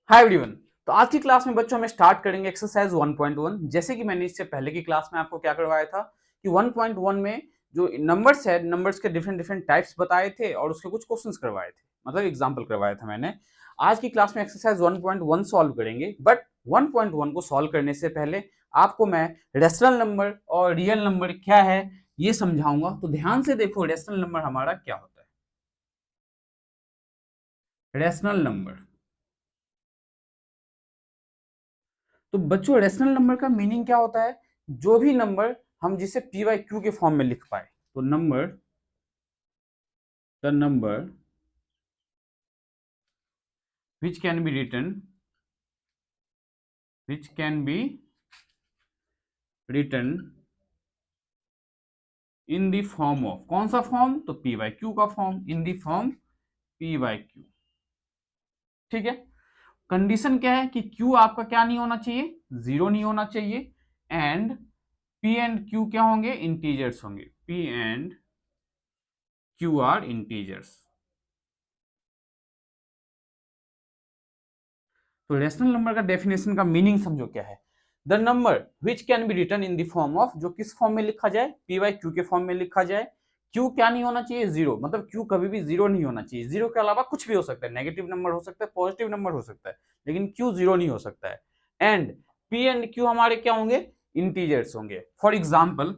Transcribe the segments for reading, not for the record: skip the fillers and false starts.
Hi everyone. तो आज की क्लास में बच्चों हम स्टार्ट करेंगे एक्सरसाइज 1.1। जैसे कि मैंने इससे पहले की क्लास में आपको क्या करवाया था कि 1.1 में जो नंबर्स है, नंबर्स के डिफरेंट डिफरेंट टाइप्स बताए थे और उसके कुछ क्वेश्चंस करवाए थे, मतलब एग्जांपल करवाया था मैंने। आज की क्लास में एक्सरसाइज 1.1 सॉल्व करेंगे, बट 1.1 को सॉल्व करने से पहले आपको मैं रेशनल नंबर और रियल नंबर क्या है ये समझाऊंगा। तो ध्यान से देखो, रेशनल नंबर हमारा क्या होता है। रेशनल नंबर, तो बच्चों रेशनल नंबर का मीनिंग क्या होता है? जो भी नंबर हम जिसे पी वाई क्यू के फॉर्म में लिख पाए। तो the number which can be written which can be written in the form of, कौन सा फॉर्म? तो पी वाई क्यू का form, in the form p y q. ठीक है। कंडीशन क्या है कि क्यू आपका क्या नहीं होना चाहिए? जीरो नहीं होना चाहिए। एंड पी एंड क्यू क्या होंगे? इंटीजर्स होंगे। P and q are integers. तो रेशनल नंबर का डेफिनेशन का मीनिंग समझो क्या है। The number which can be written in the form of, जो किस फॉर्म में लिखा जाए? पी वाई क्यू के फॉर्म में लिखा जाए। क्यू क्या नहीं होना चाहिए? जीरो, मतलब क्यू कभी भी जीरो नहीं होना चाहिए। जीरो के अलावा कुछ भी हो सकता है, नेगेटिव नंबर हो सकता है, पॉजिटिव नंबर हो सकता है, लेकिन क्यू जीरो नहीं हो सकता है। एंड पी एंड क्यू हमारे क्या होंगे? इंटीजर्स होंगे। फॉर एग्जाम्पल,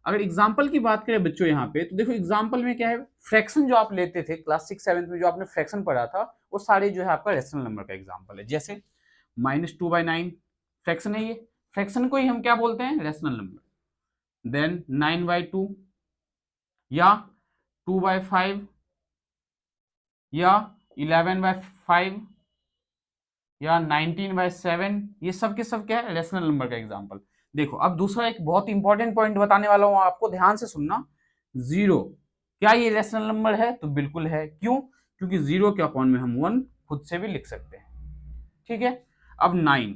अगर एग्जाम्पल की बात करें बच्चों यहाँ पे, तो देखो एग्जाम्पल में क्या है, फ्रैक्शन जो आप लेते थे क्लास 6-7 में, जो आपने फ्रैक्शन पढ़ा था, वो सारे जो है आपका रेशनल नंबर का एग्जाम्पल है। जैसे -2/9 फ्रैक्शन है, ये फ्रैक्शन को ही हम क्या बोलते हैं? Rational number. देन 9/2 या 2/5 या 11/5 या 19/7, ये सब के सब क्या है? रेशनल नंबर का एग्जांपल। देखो अब दूसरा एक बहुत इंपॉर्टेंट पॉइंट बताने वाला हूं आपको, ध्यान से सुनना। जीरो, क्या ये रेशनल नंबर है? तो बिल्कुल है। क्यों? क्योंकि जीरो के अपॉन में हम 1 खुद से भी लिख सकते हैं। ठीक है। अब 9,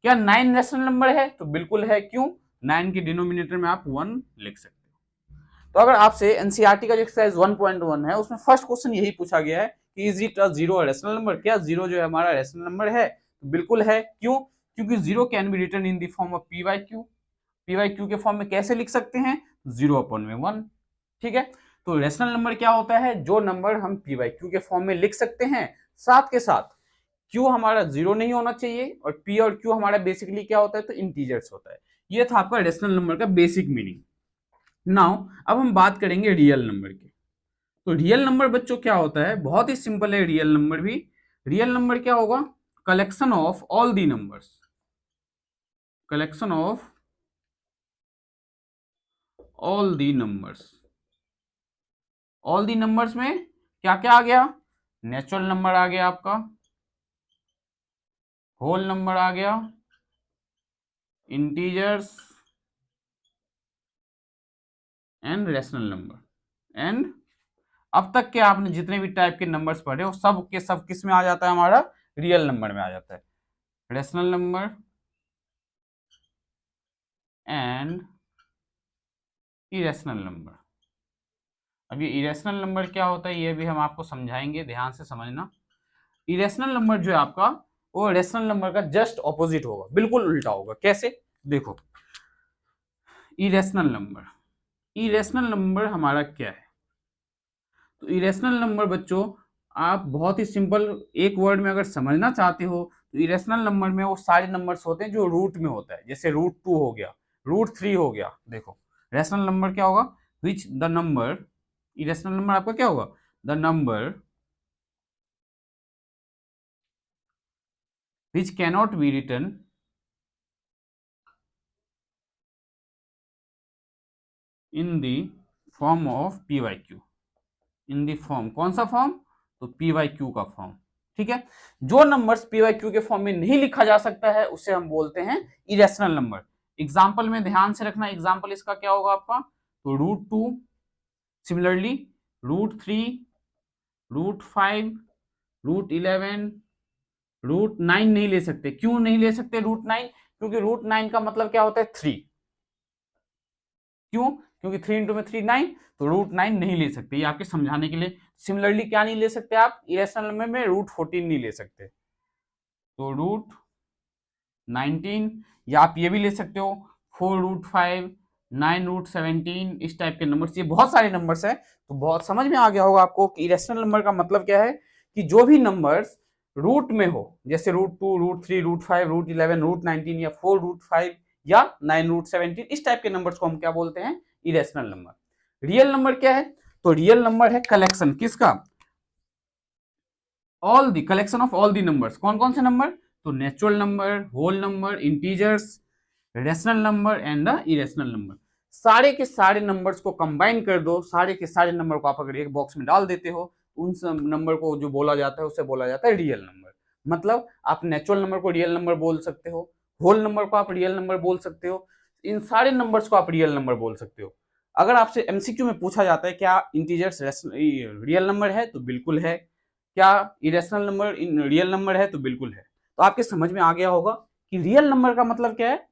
क्या 9 रेशनल नंबर है? तो बिल्कुल है। क्यों? 9 के डिनोमिनेटर में आप 1 लिख सकते हो। तो अगर आपसे एनसीईआरटी का जो एक्सरसाइज 1.1 है, उसमें फर्स्ट क्वेश्चन यही पूछा गया है कि is it a zero rational number, क्या जीरो जो है हमारा रेशनल नंबर है? तो बिल्कुल है। क्यों? क्योंकि zero can be written in the form of p y q. P y q के फॉर्म में कैसे लिख सकते हैं? जीरो अपॉन में 1। ठीक है। तो रेशनल नंबर क्या होता है? जो नंबर हम पी वाई क्यू के फॉर्म में लिख सकते हैं, साथ के साथ क्यू हमारा जीरो नहीं होना चाहिए, और पी और क्यू हमारा बेसिकली क्या होता है? तो इंटीजर्स होता है। ये था आपका रेशनल नंबर का बेसिक मीनिंग। नाउ अब हम बात करेंगे रियल नंबर की। तो रियल नंबर बच्चों क्या होता है? बहुत ही सिंपल है रियल नंबर भी। रियल नंबर क्या होगा? Collection of all the numbers, collection of all the numbers. All the numbers में क्या क्या आ गया? नेचुरल नंबर आ गया आपका, होल नंबर आ गया, integers and rational number. And अब तक के आपने जितने भी टाइप के नंबर्स पढ़े वो सब के सब किस में आ जाता है? हमारा रियल नंबर में आ जाता है। Rational number and irrational number. अब ये इरेशनल नंबर क्या होता है ये भी हम आपको समझाएंगे, ध्यान से समझना। इरेशनल नंबर जो है आपका, वो रेशनल नंबर का जस्ट ऑपोजिट होगा, बिल्कुल उल्टा होगा। कैसे? देखो, इरेशनल नंबर, इरेशनल नंबर हमारा क्या है? तो इरेशनल नंबर बच्चों, आप बहुत ही सिंपल एक वर्ड में अगर समझना चाहते हो, तो इरेशनल नंबर में वो सारे नंबर्स होते हैं जो रूट में होता है। जैसे √2 हो गया, √3 हो गया। देखो रेशनल नंबर क्या होगा? Which the number, irrational number आपका क्या होगा? The number which cannot be written in the form of p y q. In the form, कौन सा फॉर्म? तो पी वाई क्यू का फॉर्म। ठीक है। जो नंबर्स पी वाई क्यू के फॉर्म में नहीं लिखा जा सकता है उसे हम बोलते हैं इरेशनल नंबर। एग्जाम्पल में ध्यान से रखना, एग्जाम्पल इसका क्या होगा आपका? तो √2, सिमिलरली √3, √5, √11, √9 नहीं ले सकते। क्यों नहीं ले सकते √9? क्योंकि √9 का मतलब क्या होता है? 3। क्यों? क्योंकि 3 इंटू में 3 9, तो √9 नहीं ले सकते। ये आपके समझाने के लिए। सिमिलरली क्या नहीं ले सकते आप इरेशनल नंबर में? √14 नहीं ले सकते। तो √19, या आप ये भी ले सकते हो 4√5, 9√17, इस टाइप के नंबर्स, ये बहुत सारे नंबर्स है। तो बहुत समझ में आ गया होगा आपको कि इरेशनल नंबर का मतलब क्या है, कि जो भी नंबर्स रूट में हो, जैसे √2, √3, √5, √11, √19 या 4√5 या 9√17, इस टाइप के नंबर्स को हम क्या बोलते हैं, इरेशनल नंबर। रियल नंबर क्या है, तो रियल नंबर है कलेक्शन किसका, all the collection of all the numbers. कौन कौन से नंबर, तो natural number, whole number, integers, rational number and the irrational number. सारे के सारे नंबर्स को कंबाइन कर दो, सारे के सारे नंबर को आप अगर एक बॉक्स में डाल देते हो, उन सब नंबर को जो बोला जाता है उसे बोला जाता है रियल नंबर। मतलब आप नेचुरल नंबर को रियल नंबर बोल सकते हो, होल नंबर को आप रियल नंबर बोल सकते हो, इन सारे नंबर्स को आप रियल नंबर बोल सकते हो। अगर आपसे एमसीक्यू में पूछा जाता है क्या इंटीजर्स रियल नंबर है, तो बिल्कुल है। क्या इरेशनल नंबर रियल नंबर है, तो बिल्कुल है। तो आपके समझ में आ गया होगा कि रियल नंबर का मतलब क्या है,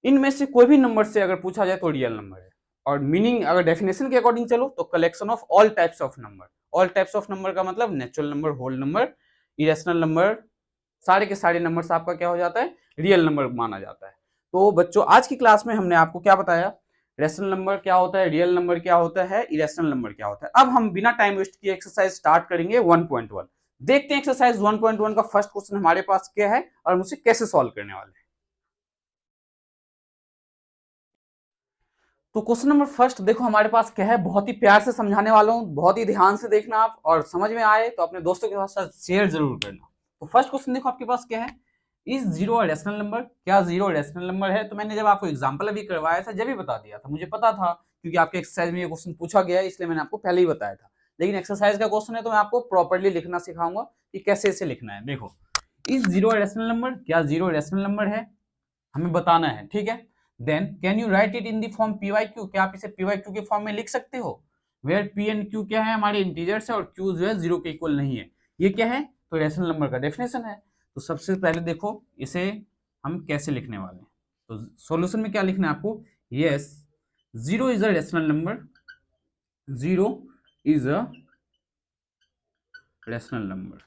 इनमें से कोई भी नंबर से अगर पूछा जाए तो रियल नंबर है। और मीनिंग अगर डेफिनेशन के अकॉर्डिंग चलो तो collection of all types of number. All types of number का मतलब natural number, whole number, irrational number, सारे के सारे नंबर्स आपका क्या हो जाता है, रियल नंबर माना जाता है। तो बच्चों आज की क्लास में हमने आपको क्या बताया, रेशनल नंबर क्या होता है, रियल नंबर क्या होता है, इरेशनल नंबर क्या होता है। अब हम बिना टाइम वेस्ट किए एक्सरसाइज स्टार्ट करेंगे 1.1। देखते हैं एक्सरसाइज 1.1 का फर्स्ट क्वेश्चन हमारे पास क्या है और हम उसे कैसे सॉल्व करने वाले हैं। तो क्वेश्चन नंबर फर्स्ट देखो हमारे पास क्या है, बहुत ही प्यार से समझाने वाला हूँ, बहुत ही ध्यान से देखना आप, और समझ में आए तो अपने दोस्तों के साथ शेयर जरूर करना। तो फर्स्ट क्वेश्चन देखो आपके पास क्या है, इज जीरो रेशनल नंबर, क्या जीरो रेशनल नंबर है। तो मैंने जब आपको एग्जांपल अभी करवाया था जब ही बता दिया था, मुझे पता था क्योंकि आपके एक्सरसाइज में ये क्वेश्चन पूछा गया है, इसलिए मैंने आपको पहले ही बताया था। लेकिन एक्सरसाइज का क्वेश्चन है तो मैं आपको प्रॉपरली लिखना सिखाऊंगा कि कैसे इसे लिखना है। देखो इज जीरो रेशनल नंबर, क्या जीरो रेशनल नंबर है, हमें बताना है, ठीक है। Then can you write it in the form p y q, क्या आप इसे पी वाई क्यू के फॉर्म में लिख सकते हो, वेयर पी एंड क्यू क्या है, हमारे इंटीजर्स है और क्यू जो है जीरो के इक्वल नहीं है। ये क्या है, तो रेशनल नंबर का डेफिनेशन है। तो सबसे पहले देखो इसे हम कैसे लिखने वाले हैं। तो सॉल्यूशन में क्या लिखना है आपको, yes zero is a rational number, zero is a rational number.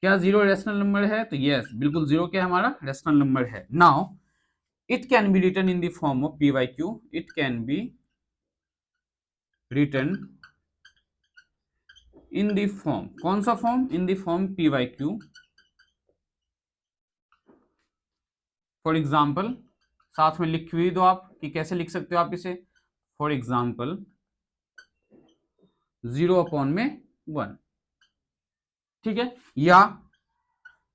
क्या जीरो रेशनल नंबर है, तो यस बिल्कुल जीरो क्या है, हमारा रेशनल नंबर है। Now it can be written in the form of p by q, it can be written in the form, कौन सा form, in the form p by q। For example साथ में लिख भी दो आप कि कैसे लिख सकते हो आप इसे, फॉर एग्जाम्पल 0/1, ठीक है, या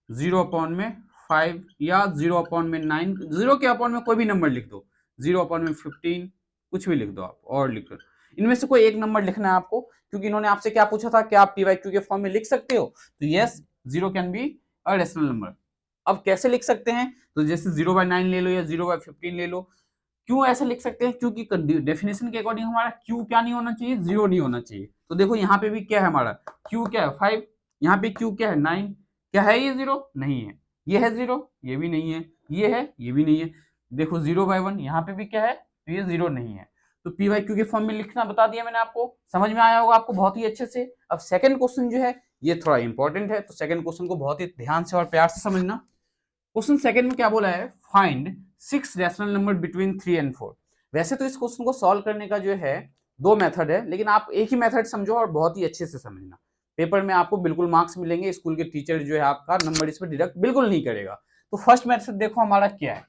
0/5 या 0/9, 0 के अपॉन में कोई भी नंबर लिख दो, 0/15, कुछ भी लिख दो आप, और लिख दो। इनमें से कोई एक नंबर लिखना है आपको, क्योंकि इन्होंने आपसे क्या पूछा था, क्या आप पी बाई क्यू के फॉर्म में लिख सकते हो, तो yes zero can be a rational number. अब कैसे लिख सकते हैं, तो जैसे 0/9 ले लो या 0/15 ले लो। क्यों ऐसे लिख सकते हैं, क्योंकि डेफिनेशन के अकॉर्डिंग हमारा क्यू क्या नहीं होना चाहिए, जीरो नहीं होना चाहिए। तो देखो यहाँ पे भी क्या है, हमारा क्यू क्या है 5, यहाँ पे क्यू क्या है 9, क्या है ये जीरो नहीं है, ये है जीरो ये भी नहीं है, ये है ये भी नहीं है। देखो 0/1 यहाँ पे भी क्या है, तो ये जीरो नहीं है। तो पी वाई क्यू के फॉर्म में लिखना बता दिया मैंने आपको, समझ में आया होगा आपको बहुत ही अच्छे से। अब सेकंड क्वेश्चन जो है ये थोड़ा इंपॉर्टेंट है, तो सेकंड क्वेश्चन को बहुत ही ध्यान से और प्यार से समझना। क्वेश्चन सेकंड में क्या बोला है, find 6 rational number between 3 and 4। वैसे तो इस क्वेश्चन को सॉल्व करने का जो है 2 मेथड है, लेकिन आप एक ही मेथड समझो और बहुत ही अच्छे से समझना। पेपर में आपको बिल्कुल मार्क्स मिलेंगे, स्कूल के टीचर जो है आपका नंबर इस पर डिडक्ट बिल्कुल नहीं करेगा। तो फर्स्ट मेथड देखो हमारा क्या है,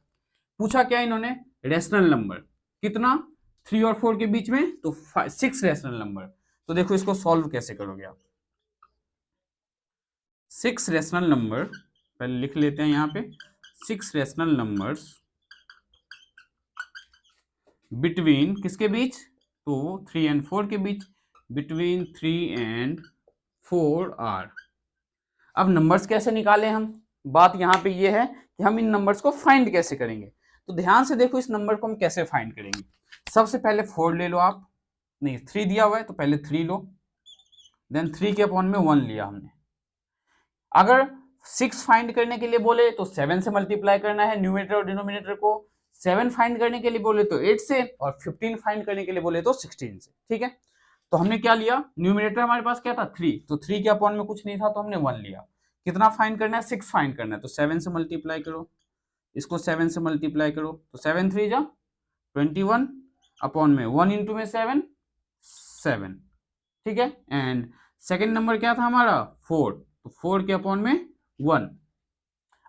पूछा क्या इन्होंने, रैशनल नंबर कितना 3 और 4 के बीच में, तो 6 रैशनल नंबर। तो देखो इसको सॉल्व कैसे करोगे आप, 6 रैशनल नंबर पहले लिख लेते हैं यहाँ पे, 6 रैशनल नंबर्स बिटवीन किसके बीच, तो 3 and 4 के बीच, बिटवीन 3 and 4 आर। अब नंबर्स कैसे निकालें हम, बात यहाँ पे ये है कि हम इन नंबर्स को फाइंड कैसे करेंगे। तो ध्यान से देखो इस नंबर को हम कैसे फाइंड करेंगे। सबसे पहले 4 ले लो आप, नहीं 3 दिया हुआ है तो पहले 3 लो, देन 3 के अपॉन में 1 लिया हमने। अगर 6 फाइंड करने के लिए बोले तो 7 से मल्टीप्लाई करना है न्यूमरेटर और डिनोमिनेटर को, 7 फाइंड करने के लिए बोले तो 8 से, और 15 फाइंड करने के लिए बोले तो 16 से, ठीक है। तो हमने क्या लिया, न्यूमरेटर हमारे पास क्या था 3, तो 3 के अपॉन में कुछ नहीं था तो हमने 1 लिया। कितना फाइंड करना है, 6 फाइंड करना है, तो 7 से मल्टीप्लाई करो, इसको 7 से मल्टीप्लाई करो, तो 7 3 जा 21 अपॉन में 1 इंटू में 7 7, ठीक है। एंड सेकेंड नंबर क्या था हमारा 4, तो 4 के अपॉन में 1।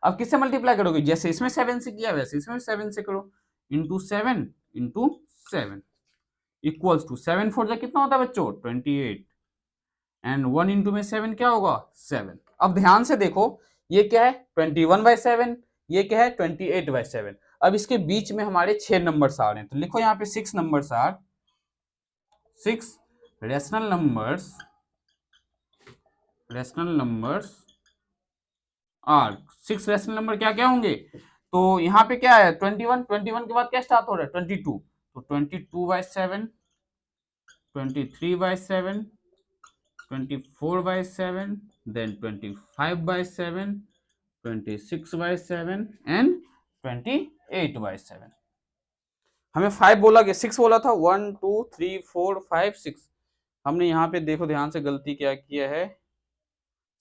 अब किससे मल्टीप्लाई करोगे, जैसे इसमें 7 से किया वैसे इसमें 7 से करो, इंटू 7 इंटू 7 इक्वल्स टू 7 4 जा कितना होता है बच्चों 28, एंड 1 इंटू में 7 क्या होगा 7। अब ध्यान से देखो ये क्या है 21/7, ये क्या है 28/7। अब इसके बीच में हमारे 6 नंबर्स आ रहे हैं, तो लिखो यहाँ पे 6 numbers are 6 rational numbers are 6 rational number क्या क्या होंगे, तो यहाँ पे क्या है 21 के बाद क्या स्टार्ट हो रहा है 22, तो 22/7, 23/7, 24/7, then 25/7, 26/7 एंड 28/7। हमें 5 बोला गया, 6 बोला था, 1 2 3 4 5 6। हमने यहाँ पे देखो ध्यान से गलती क्या किया है,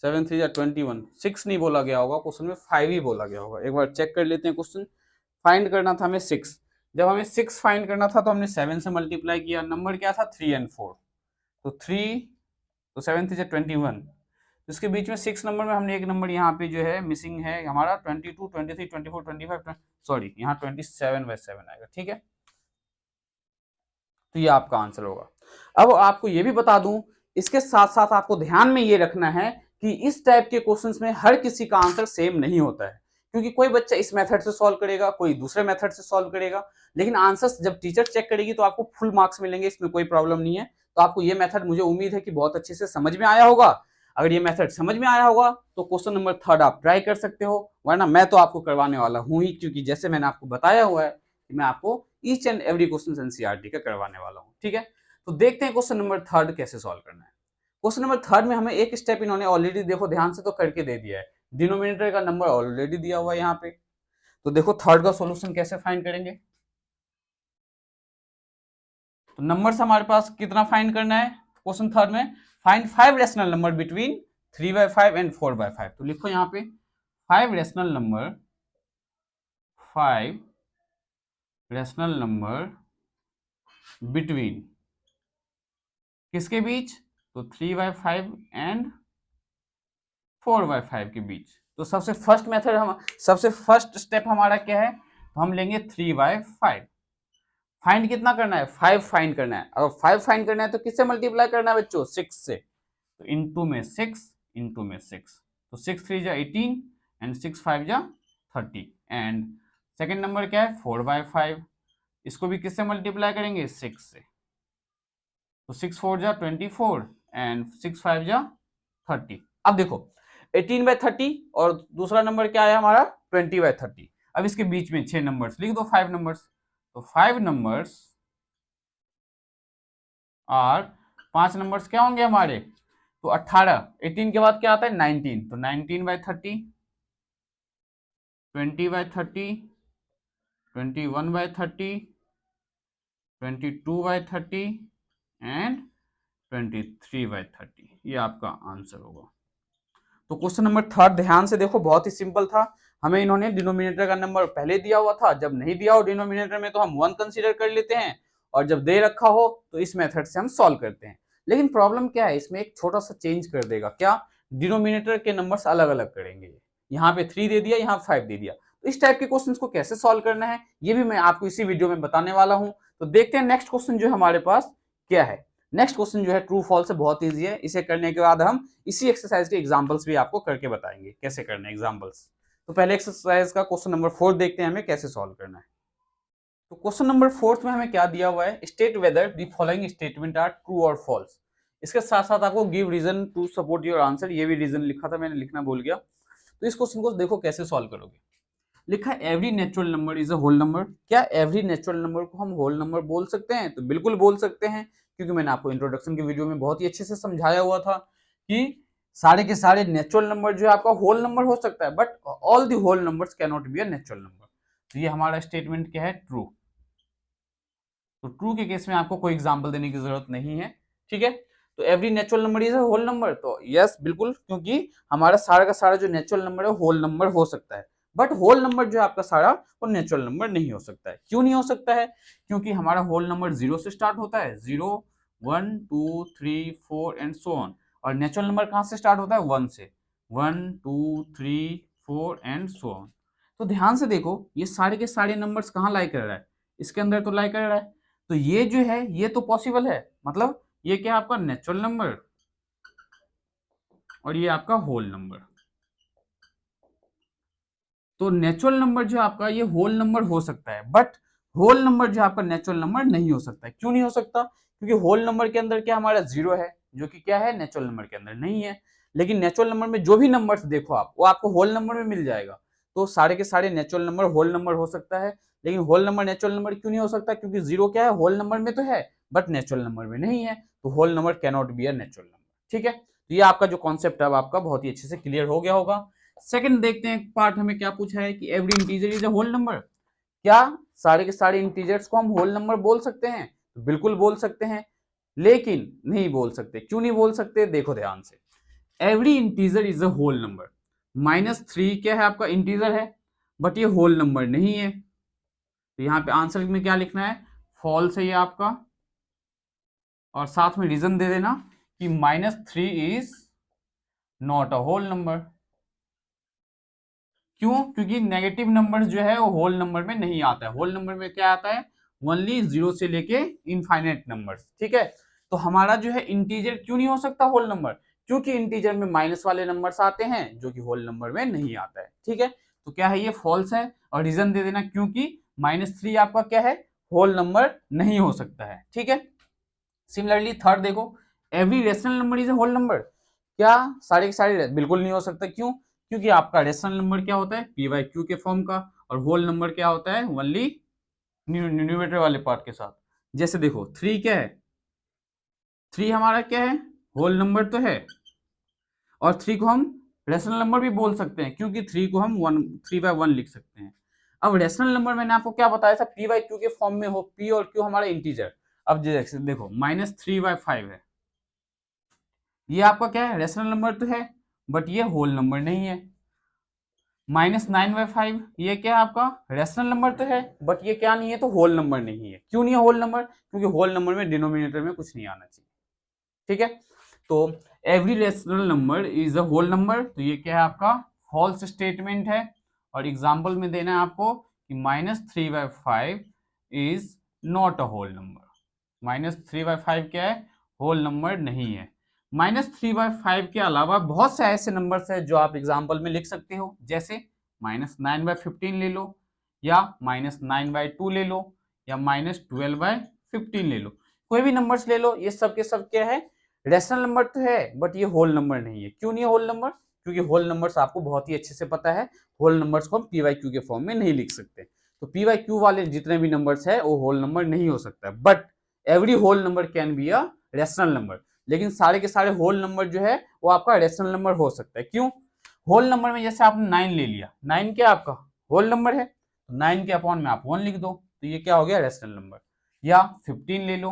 7 3 21, 6 नहीं बोला गया होगा क्वेश्चन में, 5 ही बोला गया होगा। एक बार चेक कर लेते हैं, क्वेश्चन फाइंड करना था हमें 6, जब हमें 6 फाइंड करना था तो हमने 7 से मल्टीप्लाई किया, नंबर क्या था 3 एंड 4, तो 3 तो 7 3 21, इसके बीच में 6 नंबर में हमने एक नंबर यहाँ पे जो है मिसिंग है हमारा 22 23 24 25, सॉरी यहाँ 27/7 आएगा, ठीक है। तो ये आपका आंसर होगा। अब आपको ये भी बता दूं, इसके साथ साथ आपको ध्यान में ये रखना है कि इस टाइप के क्वेश्चंस में हर किसी का आंसर सेम नहीं होता है, क्योंकि कोई बच्चा इस मेथड से सॉल्व करेगा, कोई दूसरे मेथड से सॉल्व करेगा, लेकिन आंसर्स जब टीचर चेक करेगी तो आपको फुल मार्क्स मिलेंगे, इसमें कोई प्रॉब्लम नहीं है। तो आपको ये मेथड मुझे उम्मीद है कि बहुत अच्छे से समझ में आया होगा। अगर ये मेथड समझ में आया होगा तो क्वेश्चन नंबर 3 आप ट्राई कर सकते हो, वरना मैं तो आपको करवाने वाला हूं ही, क्योंकि जैसे मैंने आपको बताया हुआ है कि मैं आपको each and every question NCERT का करवाने वाला हूं, ठीक है। तो देखते हैं क्वेश्चन नंबर 3 कैसे सॉल्व करना है। क्वेश्चन नंबर 3 में हमें एक स्टेप इन्होंने ऑलरेडी देखो ध्यान से तो करके दे दिया है, डिनोमिनेटर का नंबर ऑलरेडी दिया हुआ है यहाँ पे। तो देखो 3 का सॉल्यूशन कैसे फाइंड करेंगे, तो नंबर्स हमारे पास कितना फाइंड करना है क्वेश्चन 3 में, find 5 rational number between 3/5 and 4/5। तो लिखो यहाँ पे 5 रेशनल नंबर बिटवीन किसके बीच, तो 3/5 एंड 4/5 के बीच। तो सबसे फर्स्ट स्टेप हमारा क्या है, तो हम लेंगे 3/5। फाइंड कितना करना है 5 फाइंड करना है। अगर 5 फाइंड करना है तो किससे मल्टीप्लाई करना है बच्चों 6 से, तो इंटू में 6 इंटू में 6, तो 6 3 जा 18 एंड 6 5 जा 30, एंड सेकेंड नंबर क्या है 4/5, इसको भी किससे मल्टीप्लाई करेंगे 6 से, तो 6 4 जा 24 एंड 6 5 जा 30। अब देखो 18/30 और दूसरा नंबर क्या है हमारा 20/30। अब इसके बीच में 6 नंबर्स लिख दो, 5 नंबर्स, तो 5 नंबर्स और 5 नंबर्स क्या होंगे हमारे, तो 18, 18 के बाद क्या आता है 19, तो 19/30, 20/30, 21/30, 22/30 एंड 23/30, ये आपका आंसर होगा। तो क्वेश्चन नंबर 3 ध्यान से देखो, बहुत ही सिंपल था। हमें इन्होंने डिनोमिनेटर का नंबर पहले दिया हुआ था, जब नहीं दिया हो डिनोमिनेटर में तो हम 1 कंसीडर कर लेते हैं, और जब दे रखा हो तो इस मेथड से हम सॉल्व करते हैं। लेकिन प्रॉब्लम क्या है, इसमें एक छोटा सा चेंज कर देगा, क्या, डिनोमिनेटर के नंबर्स अलग अलग करेंगे। यहाँ पे 3 दे दिया, यहाँ 5 दे दिया, तो इस टाइप के क्वेश्चन को कैसे सॉल्व करना है ये भी मैं आपको इसी वीडियो में बताने वाला हूँ। तो देखते हैं नेक्स्ट क्वेश्चन जो हमारे पास क्या है। नेक्स्ट क्वेश्चन जो है ट्रू फॉल्स है, बहुत ईजी है। इसे करने के बाद हम इसी एक्सरसाइज के एग्जांपल्स भी आपको करके बताएंगे कैसे करना है एग्जांपल्स। तो पहले एक्सरसाइज का क्वेश्चन नंबर 4 देखते हैं हमें कैसे सॉल्व करना है। तो क्वेश्चन नंबर 4 में हमें क्या दिया हुआ है, state whether the following statement are true और फॉल्स। इसके साथ साथ आपको give reason to support your answer, ये भी रीजन लिखा था, मैंने लिखना भूल गया। तो इस क्वेश्चन को देखो कैसे सॉल्व करोगे। लिखा है every natural number is a whole number. क्या एवरी नेचुरल नंबर को हम होल नंबर बोल सकते हैं, तो बिल्कुल बोल सकते हैं, क्योंकि मैंने आपको इंट्रोडक्शन के वीडियो में बहुत ही अच्छे से समझाया हुआ था कि सारे के सारे नेचुरल नंबर जो है आपका होल नंबर हो सकता है, but all the whole numbers can not be a natural number. तो ये हमारा स्टेटमेंट क्या है, ट्रू। तो ट्रू के केस में आपको कोई एग्जांपल देने की जरूरत नहीं है, ठीक है। तो every natural number is a whole number, तो यस बिल्कुल, क्योंकि हमारा सारा का सारा जो नेचुरल नंबर है होल नंबर हो सकता है, बट होल नंबर जो है आपका सारा वो नेचुरल नंबर नहीं हो सकता है। क्यों नहीं हो सकता है? क्योंकि हमारा होल नंबर 0 से स्टार्ट होता है, 0 1 2 3 4 एंड सो ऑन, और नेचुरल नंबर कहाँ से स्टार्ट होता है? 1 से, 1 2 3 4 एंड सो ऑन। तो ध्यान से देखो, ये सारे के सारे नंबर्स कहाँ लाई कर रहा है? इसके अंदर तो लाई कर रहा है, तो ये जो है ये तो पॉसिबल है, मतलब ये क्या है आपका नेचुरल नंबर और ये आपका होल नंबर। तो नेचुरल नंबर जो आपका ये होल नंबर हो सकता है, बट होल नंबर जो आपका नेचुरल नंबर नहीं हो सकता है। क्यों नहीं हो सकता? क्योंकि होल नंबर के अंदर क्या हमारा 0 है, जो कि क्या है नेचुरल नंबर के अंदर नहीं है। लेकिन नेचुरल नंबर में जो भी नंबर्स देखो आप, वो आपको होल नंबर में मिल जाएगा। तो सारे के सारे नेचुरल नंबर होल नंबर हो सकता है, लेकिन होल नंबर नेचुरल नंबर क्यों नहीं हो सकता? क्योंकि 0 क्या है, होल नंबर में तो है बट नेचुरल नंबर में नहीं है, तो whole number can not be a natural number. ठीक है, तो ये आपका जो कॉन्सेप्ट है आपका बहुत ही अच्छे से क्लियर हो गया होगा। सेकंड देखते हैं पार्ट, हमें क्या पूछा है कि every integer is a whole number. क्या सारे के सारे इंटीजर्स को हम होल नंबर बोल सकते हैं? तो बिल्कुल बोल सकते हैं, लेकिन नहीं बोल सकते। क्यों नहीं बोल सकते? देखो ध्यान से, every integer is a whole number. -3 क्या है आपका इंटीजर है, बट ये होल नंबर नहीं है, तो यहाँ पे आंसर में क्या लिखना है? फॉल्स है ये आपका, और साथ में रीजन दे देना कि -3 is not a whole number. क्यों? क्योंकि नेगेटिव नंबर्स जो है वो होल नंबर में नहीं आता है। होल नंबर में क्या आता है? ओनली 0 से लेके इनफाइनाइट नंबर्स। ठीक है, तो हमारा जो है इंटीजर क्यों नहीं हो सकता होल नंबर? क्योंकि इंटीजर में माइनस वाले नंबर्स आते हैं जो कि होल नंबर में नहीं आता है। ठीक है, तो क्या है ये फॉल्स है, और रीजन दे देना क्योंकि -3 आपका क्या है, होल नंबर नहीं हो सकता है। ठीक है, सिमिलरली थर्ड देखो, every rational number is a whole number. क्या सारे के सारे? बिल्कुल नहीं हो सकता। क्यों? क्योंकि आपका रेशनल नंबर क्या होता है? पी बाई क्यू के फॉर्म का, और होल नंबर क्या होता है? ओनली न्यूमरेटर वाले पार्ट के साथ। जैसे देखो 3 क्या है, 3 हमारा क्या है? होल नंबर तो है, और 3 को हम रेशनल नंबर भी बोल सकते हैं, क्योंकि 3 को हम 3/1 लिख सकते हैं। अब रेशनल नंबर मैंने आपको क्या बताया था? पी बाई क्यू के फॉर्म में हो, पी और क्यू हमारा इंटीजर। अब जैसे देखो -3/5 है, ये आपका क्या है? रेशनल नंबर तो है, बट ये होल नंबर नहीं है। -9/5 ये क्या है आपका? रेशनल नंबर तो है, बट ये क्या नहीं है? तो होल नंबर नहीं है। क्यों नहीं है होल नंबर? क्योंकि होल नंबर में डिनोमिनेटर में कुछ नहीं आना चाहिए। ठीक है, तो every rational number is a whole number, तो ये क्या है आपका? फॉल्स स्टेटमेंट है, और एग्जाम्पल में देना है आपको कि -3/5 is not a whole number. -3/5 क्या है? होल नंबर नहीं है। -3/5 के अलावा बहुत से ऐसे नंबर्स है जो आप एग्जाम्पल में लिख सकते हो, जैसे -9/15 ले लो, या -9/2 ले लो, या -12/15 ले लो। कोई भी नंबर्स ले लो, ये सब के सब क्या है? रेशनल नंबर तो है, बट ये होल नंबर नहीं है। क्यों नहीं है होल नंबर? क्योंकि होल नंबर्स आपको बहुत ही अच्छे से पता है, होल नंबर्स को हम पी वाई क्यू के फॉर्म में नहीं लिख सकते। तो पी वाई क्यू वाले जितने भी नंबर्स है वो होल नंबर नहीं हो सकता, but every whole number can be a rational number. लेकिन सारे के सारे होल नंबर जो है वो आपका रेशनल नंबर हो सकता है। क्यों? होल नंबर में जैसे आपने 9 ले लिया, 9 क्या आपका होल नंबर है, तो 9 के अपॉन में आप 1 लिख दो, तो ये क्या हो गया? Rational number. या 15 ले लो,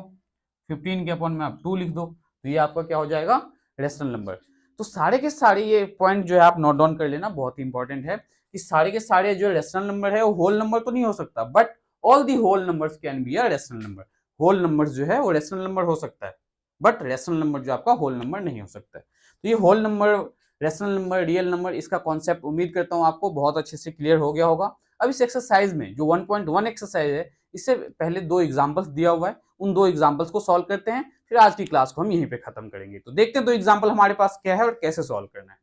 15 के अपॉन में आप 2 लिख दो, तो ये आपका क्या हो जाएगा? Rational number. तो सारे के सारे ये पॉइंट जो है आप नोट डाउन कर लेना, बहुत ही इंपॉर्टेंट है कि सारे के सारे जो रेशनल नंबर है वो होल नंबर तो नहीं हो सकता, but all the whole numbers can be a rational number. Whole numbers जो है वो रेशनल नंबर हो सकता है, बट रेशनल नंबर जो आपका होल नंबर नहीं हो सकता है। तो ये whole number, rational number, real number, इसका कॉन्सेप्ट उम्मीद करता हूँ आपको बहुत अच्छे से क्लियर हो गया होगा। अब इस एक्सरसाइज में जो 1.1 एक्सरसाइज है, इससे पहले 2 एग्जांपल्स दिया हुआ है, उन 2 एग्जांपल्स को सॉल्व करते हैं, फिर आज की क्लास को हम यहीं पे खत्म करेंगे। तो देखते हैं 2 एग्जांपल हमारे पास क्या है और कैसे सॉल्व करना है।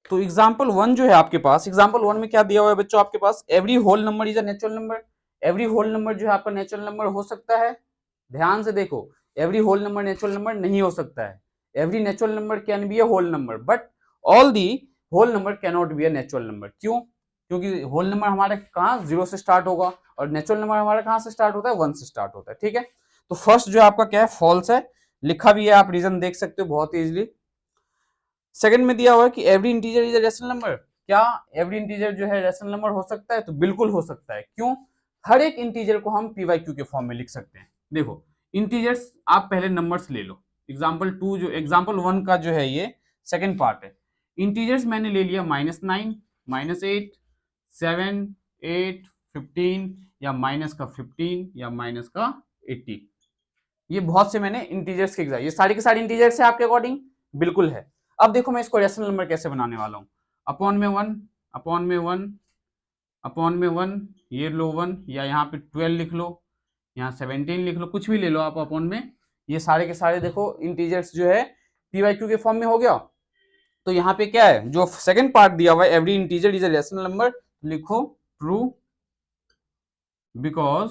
तो एग्जाम्पल 1 जो है आपके पास, एग्जाम्पल 1 में क्या दिया हुआ है बच्चों आपके पास? Every whole number is a natural number. Every whole number जो है आपका नेचुरल नंबर हो सकता है? ध्यान से देखो, every whole number natural number नहीं हो सकता है। Every natural number can be a whole number, but all the whole number can not be a natural number. क्यों? क्योंकि होल नंबर हमारा कहाँ 0 से स्टार्ट होगा, और नेचुरल नंबर हमारा कहाँ से स्टार्ट होता है? 1 से स्टार्ट होता है। ठीक है, तो फर्स्ट जो आपका क्या है? फॉल्स है, लिखा भी है, आप रीजन देख सकते हो बहुत इजीली। सेकंड में दिया हुआ है कि every integer is a rational number. क्या एवरी इंटीजर जो है रेशनल नंबर हो सकता है? तो बिल्कुल हो सकता है। क्यों? हर एक इंटीजर को हम पी वाई क्यू के फॉर्म में लिख सकते हैं। देखो इंटीजर्स आप पहले नंबर्स ले लो। एग्जाम्पल 2 जो एग्जाम्पल 1 का जो है ये सेकंड पार्ट है। इंटीजर्स मैंने ले लिया -9, -8, 7, 8, 15 या माइनस का 15 या माइनस का 80। ये बहुत से मैंने इंटीजर्स के एग्जाम, ये सारी के सारी इंटीजर्स है आपके अकॉर्डिंग, बिल्कुल है। अब देखो मैं इसको रेशनल नंबर कैसे बनाने वाला हूँ। अपॉन में 1, अपॉन में 1, अपॉन में 1, ये लो 1, या यहाँ पे 12 लिख लो, यहाँ 17 लिख लो, कुछ भी ले लो आप अपॉन में। ये सारे के सारे देखो इंटीजर्स जो है पी वाई क्यू के फॉर्म में हो गया। तो यहाँ पे क्या है, जो सेकंड पार्ट दिया हुआ है every integer is a rational number, लिखो true because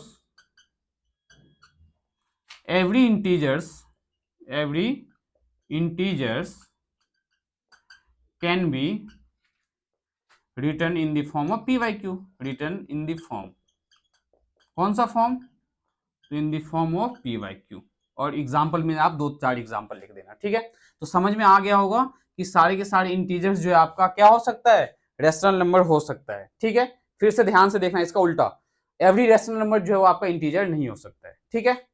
every integers can be written in the form of pyq, written in the form, कौन सा form, in the form of pyq। और एग्जाम्पल में आप 2-4 example लिख देना, ठीक है। तो समझ में आ गया होगा कि सारे के सारे इंटीजर्स जो है आपका क्या हो सकता है, रेशनल नंबर हो सकता है, ठीक है। फिर से ध्यान से देखना, इसका उल्टा, एवरी रेशनल नंबर जो है वो आपका इंटीजर नहीं हो सकता है, ठीक है।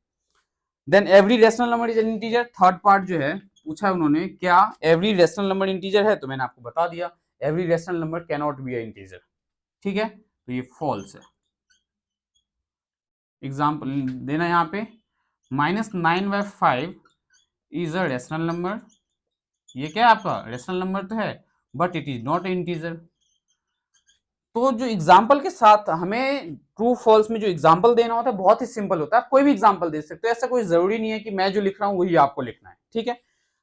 Then every rational number is an integer, third part जो है पूछा है उन्होंने, क्या एवरी रेशनल नंबर इंटीजर है, तो मैंने आपको बता दिया every rational number can not be a integer, ठीक है। तो ये फॉल्स है। एग्जाम्पल देना यहाँ पे, -9/5 इज अ रेशनल नंबर, ये क्या है आपका रेशनल नंबर तो है, but it is not a integer. तो जो एग्जाम्पल के साथ हमें ट्रू फॉल्स में जो एग्जाम्पल देना होता है बहुत ही सिंपल होता है, आप कोई भी एग्जाम्पल दे सकते हो, ऐसा कोई जरूरी नहीं है कि मैं जो लिख रहा हूँ वही आपको लिखना है, ठीक है।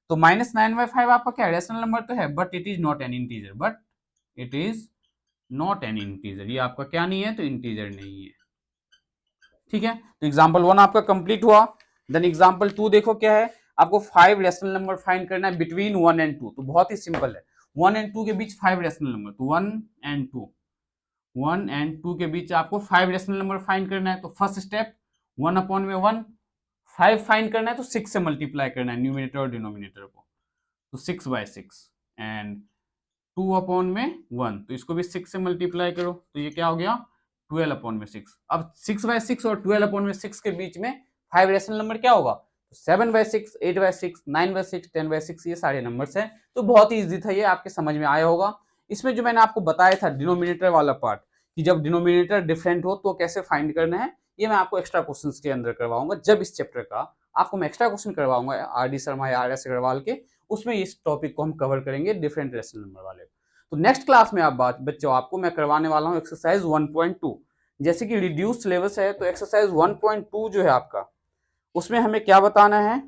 तो -9/5 आपका क्या रेशनल नंबर तो है, but it is not an integer, but it is not an integer, ये आपका क्या नहीं है, तो इंटीजर नहीं है, ठीक है। तो एग्जाम्पल 1 आपका कंप्लीट हुआ। देन एग्जाम्पल 2 देखो क्या है, आपको 5 रेशनल नंबर फाइंड करना है बिटवीन 1 एंड 2। तो बहुत ही सिंपल है, 1 एंड 2 के बीच 5 रेशनल नंबर, तो 1 एंड 2, 1 एंड 2 के बीच आपको 5 रेशनल नंबर फाइंड करना है। तो फर्स्ट स्टेप 1/1, 5 फाइंड करना है तो 6 से मल्टीप्लाई करना है न्यूमिनेटर और डिनोमिनेटर को, तो 6/6, एंड 2/1, तो इसको भी 6 से मल्टीप्लाई करो, तो ये क्या हो गया 12/6। अब 6/6 और 12/6 के बीच में 5 रेशनल नंबर क्या होगा, 7/6, 8/6, 9/6, 10/6, ये सारे नंबर्स हैं। तो बहुत ही इजी था, ये आपके समझ में आया होगा। इसमें जो मैंने आपको बताया था डिनोमिनेटर वाला पार्ट, कि जब डिनोमिनेटर डिफरेंट हो तो कैसे फाइंड करना है, ये मैं आपको एक्स्ट्रा क्वेश्चंस के अंदर करवाऊंगा। जब इस चैप्टर का आपको मैं एक्स्ट्रा क्वेश्चन करवाऊंगा आर.डी. शर्मा या आर.एस. अग्रवाल के, उसमें इस टॉपिक को हम कवर करेंगे, डिफरेंट रेशनल नंबर वाले। तो नेक्स्ट क्लास में आप बच्चों आपको मैं करवाने वाला हूँ एक्सरसाइज 1.2। जैसे कि रिड्यूस सिलेबस है, तो एक्सरसाइज 1.2 जो है आपका, उसमें हमें क्या बताना है,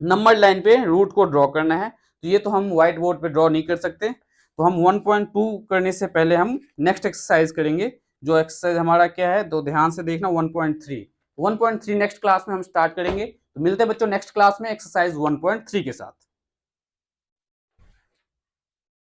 नंबर लाइन पे रूट को ड्रॉ करना है। तो ये तो हम व्हाइट बोर्ड पे ड्रॉ नहीं कर सकते, तो हम 1.2 करने से पहले हम नेक्स्ट एक्सरसाइज करेंगे। जो एक्सरसाइज हमारा क्या है, तो ध्यान से देखना, 1.3 नेक्स्ट क्लास में हम स्टार्ट करेंगे। तो मिलते हैं बच्चों नेक्स्ट क्लास में एक्सरसाइज 1.3 के साथ।